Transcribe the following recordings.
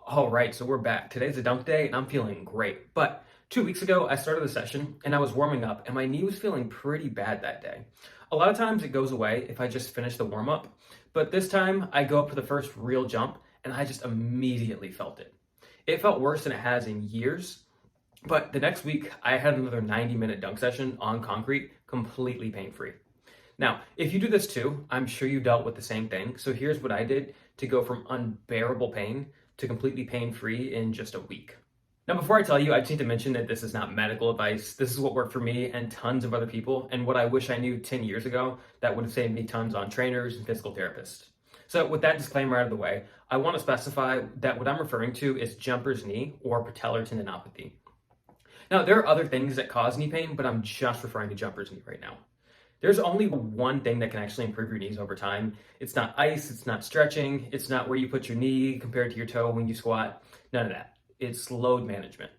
All right, so we're back. Today's a dunk day and I'm feeling great. But 2 weeks ago, I started the session and I was warming up and my knee was feeling pretty bad that day. A lot of times it goes away if I just finish the warm up, but this time I go up for the first real jump and I just immediately felt it. It felt worse than it has in years, but the next week I had another 90-minute dunk session on concrete, completely pain free. Now, if you do this too, I'm sure you dealt with the same thing. So here's what I did to go from unbearable pain to completely pain-free in just a week. Now, before I tell you, I just need to mention that this is not medical advice. This is what worked for me and tons of other people, and what I wish I knew 10 years ago that would have saved me tons on trainers and physical therapists. So with that disclaimer out of the way, I want to specify that what I'm referring to is jumper's knee or patellar tendinopathy. Now, there are other things that cause knee pain, but I'm just referring to jumper's knee right now. There's only one thing that can actually improve your knees over time. It's not ice, it's not stretching, it's not where you put your knee compared to your toe when you squat. None of that. It's load management.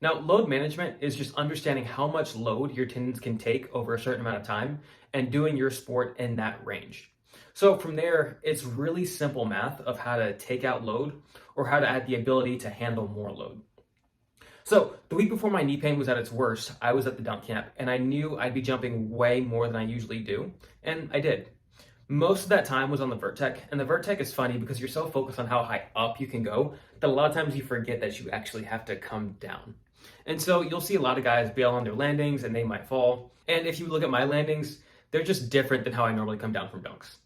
Now, load management is just understanding how much load your tendons can take over a certain amount of time and doing your sport in that range. So from there, it's really simple math of how to take out load or how to add the ability to handle more load. So the week before my knee pain was at its worst, I was at the dunk camp and I knew I'd be jumping way more than I usually do, and I did. Most of that time was on the Vertec, and the Vertec is funny because you're so focused on how high up you can go that a lot of times you forget that you actually have to come down. And so you'll see a lot of guys bail on their landings and they might fall. And if you look at my landings, they're just different than how I normally come down from dunks.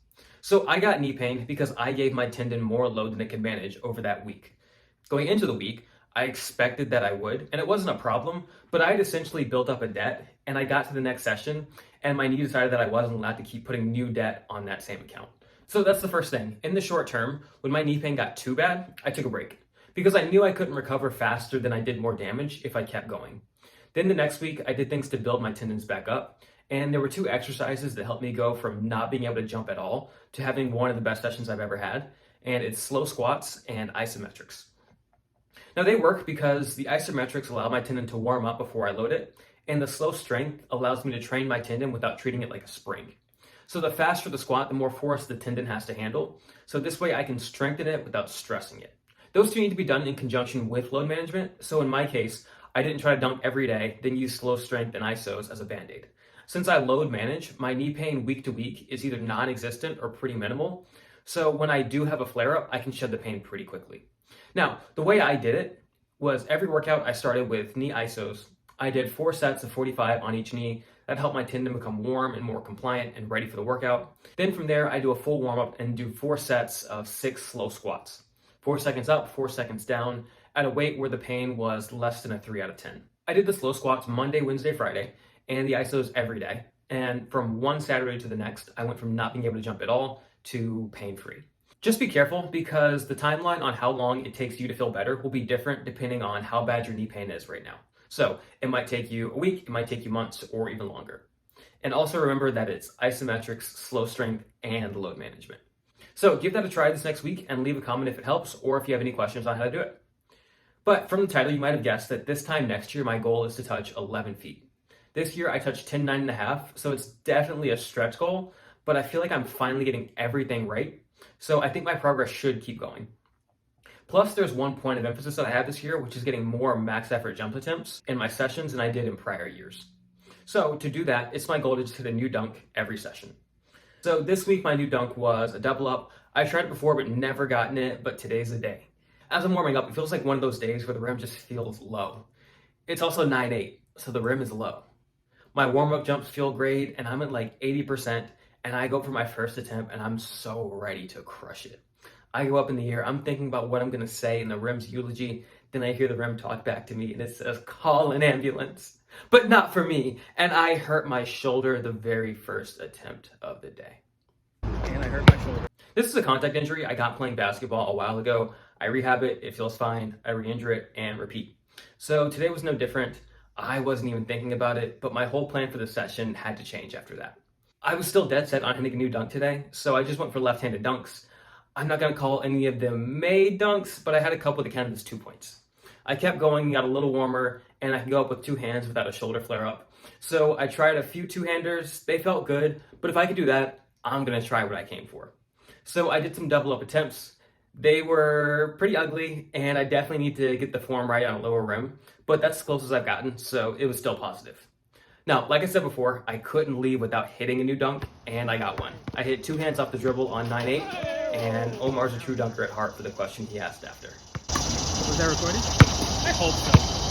So I got knee pain because I gave my tendon more load than it could manage over that week. Going into the week, I expected that I would, and it wasn't a problem, but I had essentially built up a debt, and I got to the next session, and my knee decided that I wasn't allowed to keep putting new debt on that same account. So that's the first thing. In the short term, when my knee pain got too bad, I took a break, because I knew I couldn't recover faster than I did more damage if I kept going. Then the next week, I did things to build my tendons back up, and there were two exercises that helped me go from not being able to jump at all to having one of the best sessions I've ever had, and it's slow squats and isometrics. Now they work because the isometrics allow my tendon to warm up before I load it, and the slow strength allows me to train my tendon without treating it like a spring. So the faster the squat, the more force the tendon has to handle. So this way I can strengthen it without stressing it. Those two need to be done in conjunction with load management. So in my case, I didn't try to dunk every day, then use slow strength and isos as a band-aid. Since I load manage, my knee pain week to week is either non-existent or pretty minimal. So when I do have a flare-up, I can shed the pain pretty quickly. Now, the way I did it was every workout I started with knee isos. I did 4 sets of 45 on each knee. That helped my tendon become warm and more compliant and ready for the workout. Then from there, I do a full warm up and do 4 sets of 6 slow squats. 4 seconds up, 4 seconds down at a weight where the pain was less than a 3 out of 10. I did the slow squats Monday, Wednesday, Friday, and the isos every day. And from one Saturday to the next, I went from not being able to jump at all to pain-free. Just be careful because the timeline on how long it takes you to feel better will be different depending on how bad your knee pain is right now. So it might take you a week, it might take you months, or even longer. And also remember that it's isometrics, slow strength, and load management. So give that a try this next week and leave a comment if it helps or if you have any questions on how to do it. But from the title, you might have guessed that this time next year, my goal is to touch 11 feet. This year I touched 10.9.5, so it's definitely a stretch goal, but I feel like I'm finally getting everything right. So I think my progress should keep going. Plus, there's one point of emphasis that I have this year, which is getting more max effort jump attempts in my sessions than I did in prior years. So to do that, it's my goal to just hit a new dunk every session. So this week, my new dunk was a double up. I tried it before, but never gotten it, but today's the day. As I'm warming up, it feels like one of those days where the rim just feels low. It's also 9.8, so the rim is low. My warm-up jumps feel great, and I'm at like 80%, and I go for my first attempt, and I'm so ready to crush it. I go up in the air, I'm thinking about what I'm gonna say in the rim's eulogy, then I hear the rim talk back to me, and it says, "Call an ambulance." But not for me, and I hurt my shoulder the very first attempt of the day. And I hurt my shoulder. This is a contact injury I got playing basketball a while ago. I rehab it, it feels fine, I re-injure it, and repeat. So today was no different. I wasn't even thinking about it, but my whole plan for the session had to change after that. I was still dead set on hitting a new dunk today, so I just went for left-handed dunks. I'm not going to call any of them made dunks, but I had a couple that counted as 2 points. I kept going, got a little warmer, and I can go up with 2 hands without a shoulder flare-up. So I tried a few two-handers. They felt good, but if I could do that, I'm going to try what I came for. So I did some double-up attempts. They were pretty ugly, and I definitely need to get the form right on a lower rim, but that's as close as I've gotten, so it was still positive. Now, like I said before, I couldn't leave without hitting a new dunk, and I got one. I hit two hands off the dribble on 9-8, and Omar's a true dunker at heart for the question he asked after. Was that recording? I hope so.